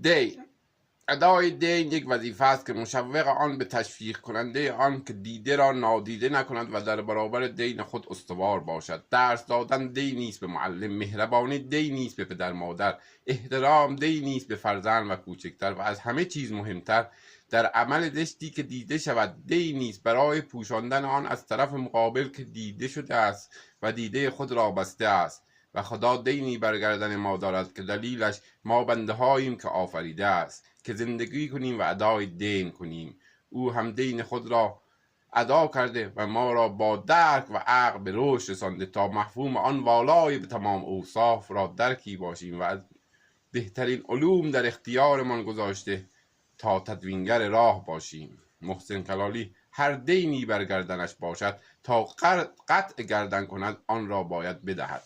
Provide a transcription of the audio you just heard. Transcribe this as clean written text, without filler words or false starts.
دین. ادای دین یک وظیفه است که مشوق آن به تشویق کننده آن که دیده را نادیده نکند و در برابر دین خود استوار باشد. درس دادن دینی است به معلم، مهربانی دینی است به پدر مادر، احترام دینی است به فرزند و کوچکتر، و از همه چیز مهمتر در عمل زشتی که دیده شود دینی است برای پوشاندن آن از طرف مقابل که دیده شده است و دیده خود را بسته است. و خدا دینی بر گردن ما دارد که دلیلش ما بنده هاییم که آفریده است که زندگی کنیم و ادای دین کنیم. او هم دین خود را ادا کرده و ما را با درک و عقل به رشد رسانده تا مفهوم آن والای به تمام اوصاف را درکی باشیم و از بهترین علوم در اختیارمان گذاشته تا تدوینگر راه باشیم. محسن کلالی هر دینی بر گردنش باشد تا قطع گردن کند آن را باید بدهد.